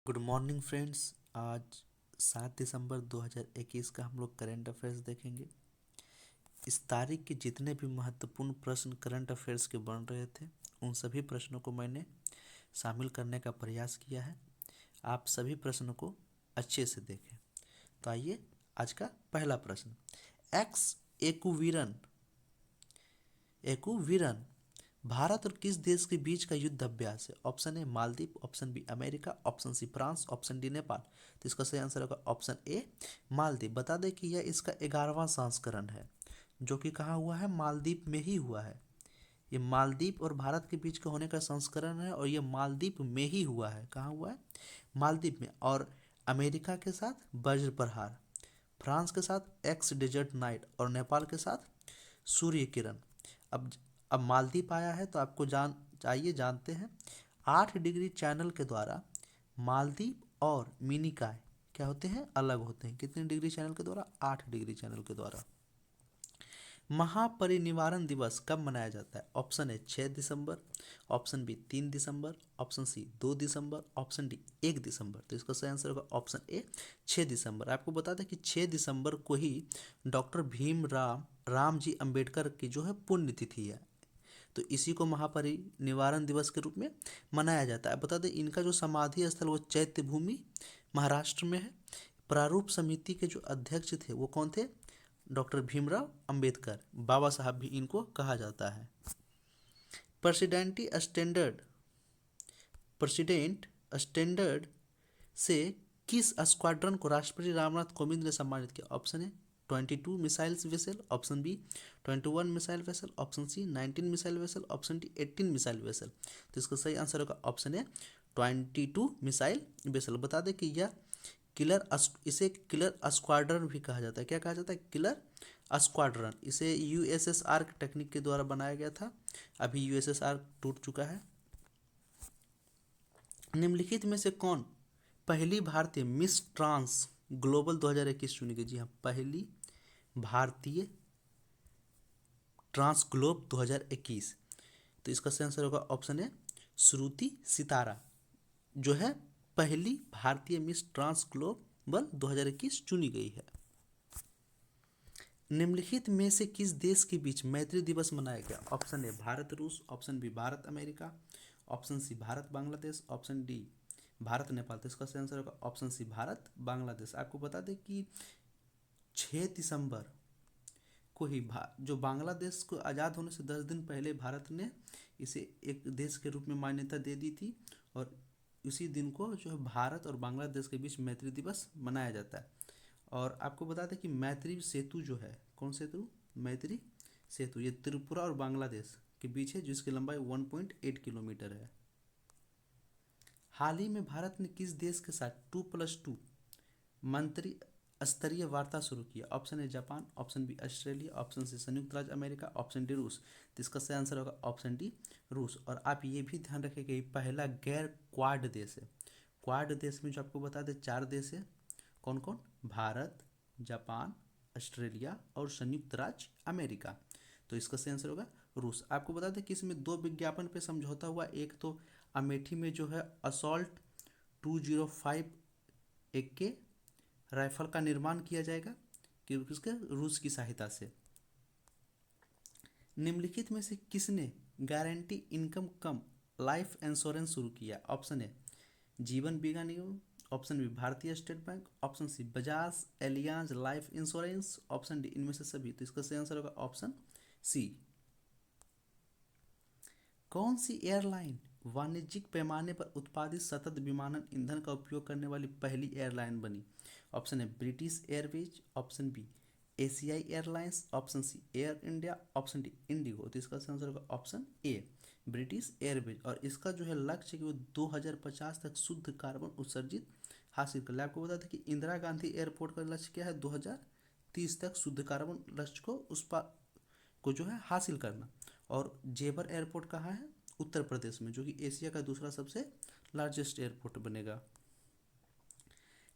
Good morning friends. आज 7 दिसंबर 2021 का हम लोग करंट अफेयर्स देखेंगे। इस तारीख के जितने भी महत्वपूर्ण प्रश्न करंट अफेयर्स के बन रहे थे उन सभी प्रश्नों को मैंने शामिल करने का प्रयास किया है। आप सभी प्रश्नों को अच्छे से देखें। तो आइए आज का पहला प्रश्न। एक्स एकुवीरन एकुवीरन भारत और किस देश के बीच का युद्ध अभ्यास है? Option A Maldives, option B America, option C France, option D Nepal. तो इसका सही आंसर होगा ऑप्शन ए मालदीव। बता दें कि यह इसका 11वां संस्करण है जो कि कहाँ हुआ है? मालदीव में ही हुआ है। ये मालदीव और भारत के बीच का होने का संस्करण है और ये मालदीव में ही हुआ है। कहाँ हुआ है? मालदीव में। और अमेरिका के साथ वज्र प्रहार, फ्रांस के साथ एक्स डेजर्ट नाइट और नेपाल के साथ सूर्य किरण। अब अब मालदीव आया है तो आपको जानते हैं 8 डिग्री चैनल के द्वारा मालदीव और मिनिकॉय क्या होते हैं? अलग होते हैं। कितने डिग्री चैनल के द्वारा? 8 डिग्री चैनल के द्वारा। महापरिनिर्वाण दिवस कब मनाया जाता है? ऑप्शन ए 6 दिसंबर, ऑप्शन बी 3 दिसंबर, ऑप्शन सी 2 दिसंबर, ऑप्शन डी 1 दिसंबर। तो इसका सही आंसर होगा ऑप्शन ए 6 दिसंबर। आपको बता दें कि 6 दिसंबर को ही डॉक्टर राम जी अंबेडकर की जो है पुण्यतिथि है। तो इसी को महापरिनिर्वाण दिवस के रूप में मनाया जाता है। बता दें इनका जो समाधि स्थल वो चैत्य भूमि महाराष्ट्र में है। प्रारूप समिति के जो अध्यक्ष थे वो कौन थे? डॉक्टर भीमराव अंबेडकर, बाबा साहब भी इनको कहा जाता है। प्रेसिडेंटी स्टैंडर्ड प्रेसिडेंट स्टैंडर्ड से किस स्क्वाड्रन को राष्ट्रपति रामनाथ कोविंद ने सम्मानित किया? Option A 22 missiles vessel, option B 21 missile vessel, option C 19 missile vessel, option D 18 missile vessel. तो इसका सही आंसर होगा ऑप्शन ए 22 मिसाइल वेसल। बता दें कि यह इसे किलर स्क्वाड्रन भी कहा जाता है। क्या कहा जाता है? Killer squadron. इसे यूएसएसआर टेक्निक के द्वारा बनाया गया था। अभी यूएसएसआर टूट चुका है। निम्नलिखित में से कौन पहली भारतीय मिस ट्रांस ग्लोबल 2021 चुनी गई? जी हाँ, पहली भारतीय ट्रांस ग्लोब 2021। तो इसका सही आंसर होगा ऑप्शन ए श्रुति सितारा, जो है पहली भारतीय मिस ट्रांस ग्लोबल 2021 चुनी गई है। निम्नलिखित में से किस देश के बीच मैत्री दिवस मनाया गया? ऑप्शन ए भारत रूस, option B Bharat America, option C Bharat Bangladesh, option D Bharat Nepal. तो इसका सही आंसर होगा ऑप्शन सी भारत बांग्लादेश। आपको बता दें कि 6 दिसंबर को ही जो बांग्लादेश को आज़ाद होने से 10 दिन पहले भारत ने इसे एक देश के रूप में मान्यता दे दी थी और उसी दिन को जो है भारत और बांग्लादेश के बीच मैत्री दिवस मनाया जाता है। और आपको बता दें कि मैत्री सेतु जो है, कौन सेतु? मैत्री सेतु, ये त्रिपुरा और बांग्लादेश के बीच है जिसकी लंबाई 1.8 किलोमीटर है। हाल ही में भारत ने किस देश के साथ 2+2 मंत्री स्तरीय वार्ता शुरू किया? Option A Japan, option B Australia, option C संयुक्त राज्य अमेरिका, ऑप्शन डी रूस। तो इसका सही आंसर होगा ऑप्शन डी रूस। और आप ये भी ध्यान रखें कि पहला गैर क्वाड देश है। क्वाड देश में जो आपको बता दें 4 देश है। कौन कौन? भारत, जापान, ऑस्ट्रेलिया और संयुक्त राज्य अमेरिका। तो इसका सही आंसर होगा रूस। आपको बता दें कि इसमें 2 विज्ञापन पे समझौता हुआ। एक तो अमेठी में जो है असॉल्ट 205 AK राइफल का निर्माण किया जाएगा कि उसके रूस की सहायता से। निम्नलिखित में से किसने guarantee income cum life insurance शुरू किया? Option A Jeevan Bima Nigam, option B Bharatiya state bank, option C Bajaj Allianz life insurance, option D इनमें से सभी। तो इसका सही आंसर होगा ऑप्शन सी। कौन सी एयरलाइन वाणिज्यिक पैमाने पर उत्पादित सतत विमानन ईंधन का उपयोग करने वाली पहली एयरलाइन बनी? Option A British Airways, option B एशियाई airlines, option C Air India, option D IndiGo. तो इसका सही आंसर होगा ऑप्शन ए ब्रिटिश एयरवेज। और इसका जो है लक्ष्य कि वो 2050 तक शुद्ध कार्बन उत्सर्जित हासिल कर ले। आपको बता दें कि इंदिरा गांधी एयरपोर्ट का लक्ष्य क्या है? 2030 तक शुद्ध कार्बन लक्ष्य को को जो है हासिल करना। और जेवर एयरपोर्ट कहाँ है? उत्तर प्रदेश में, जो कि एशिया का दूसरा सबसे लार्जेस्ट एयरपोर्ट बनेगा।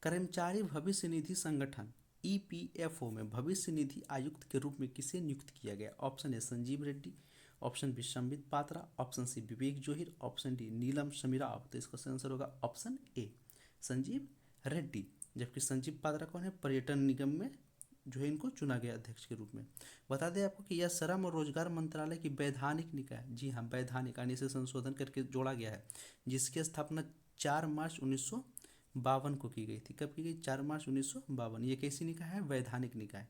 कर्मचारी भविष्य निधि संगठन EPFO में भविष्य निधि आयुक्त के रूप में किसे नियुक्त किया गया? Option A Sanjeev Reddy, option B Sambit Patra, option C Vivek Johir, option D Neelam Shamirao. तो इसका आंसर होगा ऑप्शन ए संजीव रेड्डी। जबकि संजीव पात्रा कौन है, पर्यटन निगम में जो है इनको चुना गया अध्यक्ष के रूप में। बता दें आपको कि यह श्रम और रोजगार मंत्रालय की वैधानिक निकाय, जी हाँ वैधानिक, यानी इसे संशोधन करके जोड़ा गया है, जिसकी स्थापना 4 मार्च 1952 को की गई थी। कब की गई, 4 मार्च 1952। ये कैसी निकाय है, वैधानिक निकाय।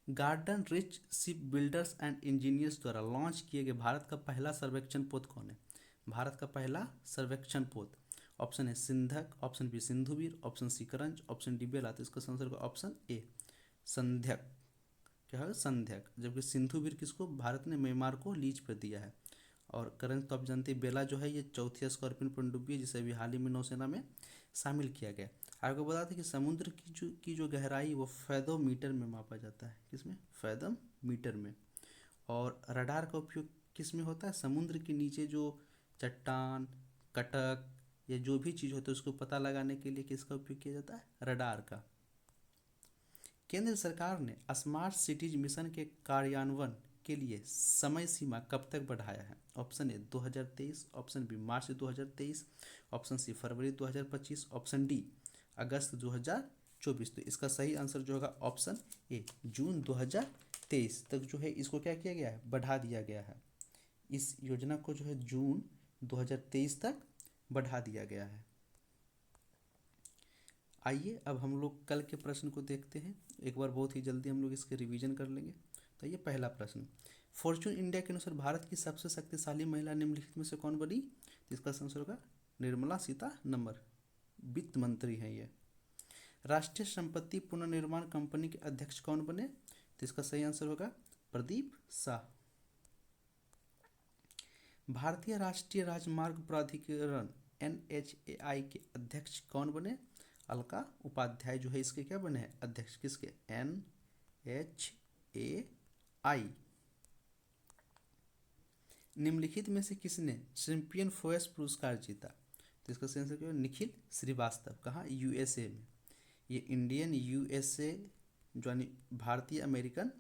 Garden rich ship builders and engineers द्वारा लॉन्च किए गए भारत का पहला सर्वेक्षण पोत कौन है, भारत का पहला सर्वेक्षण पोत। ऑप्शन है सिंधक, option B Sindhuvir, option C करंज, ऑप्शन डी बेला। तो इसका आंसर होगा ऑप्शन ए संध्यक। क्या है, संध्यक। जबकि सिंधुवीर किसको, भारत ने म्यांमार को लीज पर दिया है। और करंज तो आप जानते हैं, बेला जो है ये चौथी स्कॉर्पियन पनडुब्बी है, जिसे अभी हाल ही में नौसेना में शामिल किया गया। आपको बता दें कि समुद्र की जो गहराई वो फैदोमीटर में मापा जाता है, किसमें, फैदोमीटर में। और रडार का उपयोग किस में होता है, समुद्र के नीचे जो चट्टान, कटक या जो भी चीज़ होती है उसको पता लगाने के लिए किसका उपयोग किया जाता है, रडार का। केंद्र सरकार ने स्मार्ट सिटीज मिशन के कार्यान्वयन के लिए समय सीमा कब तक बढ़ाया है। Option A 2023, option B March 2023, option C फरवरी 2025, ऑप्शन डी अगस्त 2024। तो इसका सही आंसर जो होगा ऑप्शन ए जून 2023 तक जो है इसको क्या किया गया है, बढ़ा दिया गया है। इस योजना को जो है जून 2023 तक बढ़ा दिया गया है। आइए अब हम लोग कल के प्रश्न को देखते हैं एक बार, बहुत ही जल्दी हम लोग इसके रिवीजन कर लेंगे। तो ये पहला प्रश्न, फॉर्चून इंडिया के अनुसार भारत की सबसे शक्तिशाली महिला निम्नलिखित में से कौन बनी। तो इसका आंसर होगा निर्मला सीतारमण, वित्त मंत्री हैं ये। राष्ट्रीय संपत्ति पुनर्निर्माण कंपनी के अध्यक्ष कौन बने। तो इसका सही आंसर होगा प्रदीप शाह। भारतीय राष्ट्रीय राजमार्ग प्राधिकरण NHAI के अध्यक्ष कौन बने। अलका उपाध्याय जो है इसके क्या बने हैं, अध्यक्ष। किसके, NHAI। निम्नलिखित में से किसने चैंपियन फोएस पुरस्कार जीता। तो इसका सही आंसर क्या है, निखिल श्रीवास्तव। कहाँ, USA में। ये इंडियन USA यानी भारतीय अमेरिकन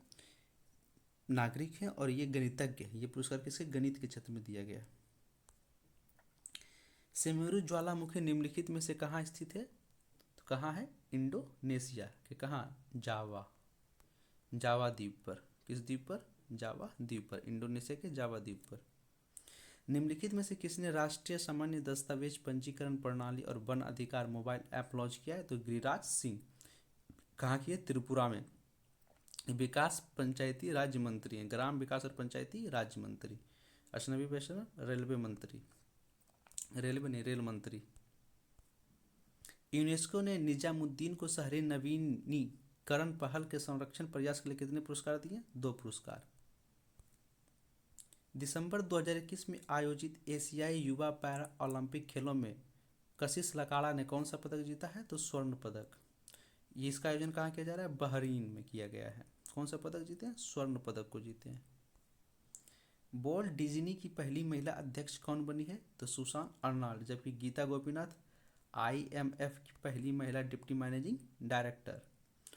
नागरिक हैं और ये गणितज्ञ हैं। ये पुरस्कार किसके, गणित के क्षेत्र में दिया गया। सेमेरू ज्वालामुखी निम्नलिखित में से कहाँ स्थित है। तो कहाँ है, इंडोनेशिया के कहाँ, जावा द्वीप पर। किस द्वीप पर, जावा द्वीप पर, इंडोनेशिया के जावा द्वीप पर। निम्नलिखित में से किसने राष्ट्रीय सामान्य दस्तावेज पंजीकरण प्रणाली और वन अधिकार मोबाइल ऐप लॉन्च किया है। तो गिरिराज सिंह। कहाँ की है, त्रिपुरा में। विकास पंचायती राज्य मंत्री हैं, ग्राम विकास और पंचायती राज्य मंत्री। अश्विनी वैष्णव रेलवे मंत्री, रेलवे नहीं रेल मंत्री। यूनेस्को ने निजामुद्दीन को शहरी नवीनीकरण पहल के संरक्षण प्रयास के लिए कितने पुरस्कार दिए, 2 पुरस्कार। दिसंबर 2021 में आयोजित एशियाई युवा पैरा ओलंपिक खेलों में कशिश लकाड़ा ने कौन सा पदक जीता है। तो स्वर्ण पदक। ये इसका आयोजन कहाँ किया जा रहा है, बहरीन में किया गया है। कौन सा पदक जीते हैं, स्वर्ण पदक को जीते हैं। वॉल्ट डिज्नी की पहली महिला अध्यक्ष कौन बनी है। तो सुसान अर्नाल्ड। जबकि गीता गोपीनाथ IMF की पहली महिला डिप्टी मैनेजिंग डायरेक्टर।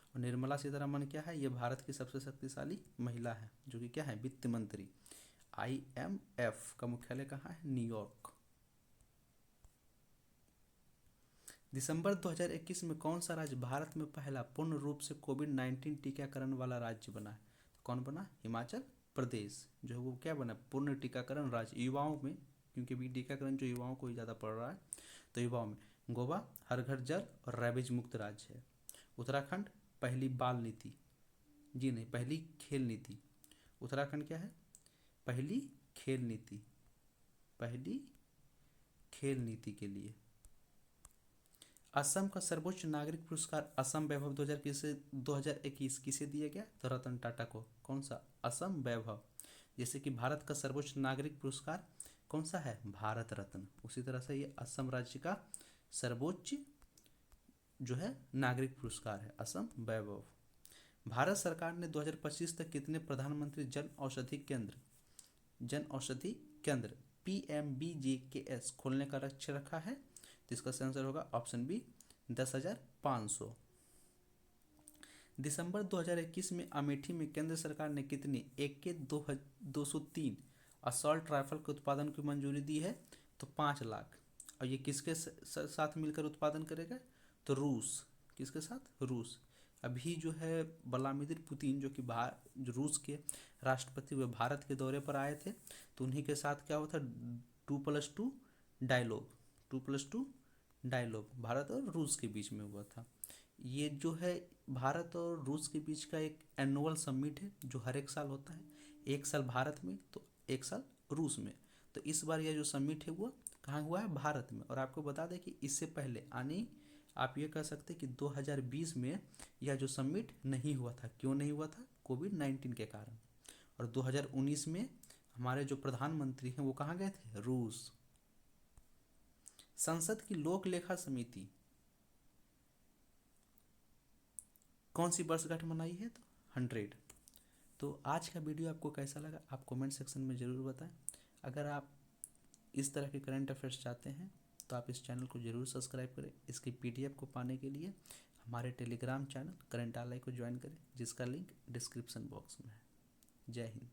और निर्मला सीतारमण क्या है, ये भारत की सबसे शक्तिशाली महिला है, जो कि क्या है, वित्त मंत्री। IMF का मुख्यालय कहाँ है, न्यूयॉर्क। दिसंबर 2021 में कौन सा राज्य भारत में पहला पूर्ण रूप से कोविड-19 टीकाकरण वाला राज्य बना है। तो कौन बना, हिमाचल प्रदेश। जो है वो क्या बना, पूर्ण टीकाकरण राज्य युवाओं में, क्योंकि भी टीकाकरण जो युवाओं को ही ज़्यादा पड़ रहा है, तो युवाओं में। गोवा हर घर जल और रैबिज मुक्त राज्य है। उत्तराखंड पहली बाल नीति, जी नहीं, पहली खेल नीति। उत्तराखंड क्या है, पहली खेल नीति, पहली खेल नीति के लिए। असम का सर्वोच्च नागरिक पुरस्कार असम वैभव 2021 किसे दिया गया। तो रतन टाटा को। कौन सा, असम वैभव। जैसे कि भारत का सर्वोच्च नागरिक पुरस्कार कौन सा है, भारत रत्न। उसी तरह से ये असम राज्य का सर्वोच्च जो है नागरिक पुरस्कार है, असम वैभव। भारत सरकार ने 2025 तक कितने प्रधानमंत्री जन औषधि केंद्र PMBJKS खोलने का लक्ष्य रखा है। तो इसका आंसर होगा ऑप्शन बी 10,500। दिसंबर 2021 में अमेठी में केंद्र सरकार ने कितनी AK-203 असॉल्ट राइफल के उत्पादन की मंजूरी दी है। तो 5 लाख। और ये किसके साथ मिलकर उत्पादन करेगा? तो रूस। किसके साथ? रूस। अभी जो है व्लादिमीर पुतिन जो कि जो रूस के राष्ट्रपति हुए भारत के दौरे पर आए थे, तो उन्हीं के साथ क्या हुआ था? 2+2 डायलॉग, 2+2 डायलॉग भारत और रूस के बीच में हुआ था। ये जो है भारत और रूस के बीच का एक एनुअल समिट है जो हर एक साल होता है, एक साल भारत में तो एक साल रूस में। तो इस बार यह जो समिट है वो कहाँ हुआ है? भारत में। और आपको बता दें कि इससे पहले यानी आप ये कह सकते हैं कि 2020 में यह जो समिट नहीं हुआ था। क्यों नहीं हुआ था? कोविड-19 के कारण। और 2019 में हमारे जो प्रधानमंत्री हैं वो कहाँ गए थे? रूस। संसद की लोक लेखा समिति कौन सी वर्षगांठ मनाई है? तो 100। तो आज का वीडियो आपको कैसा लगा आप कमेंट सेक्शन में ज़रूर बताएं। अगर आप इस तरह के करंट अफेयर्स चाहते हैं तो आप इस चैनल को ज़रूर सब्सक्राइब करें। इसकी PDF को पाने के लिए हमारे टेलीग्राम चैनल करंट ऑनलाइन को ज्वाइन करें, जिसका लिंक डिस्क्रिप्शन बॉक्स में है। जय हिंद।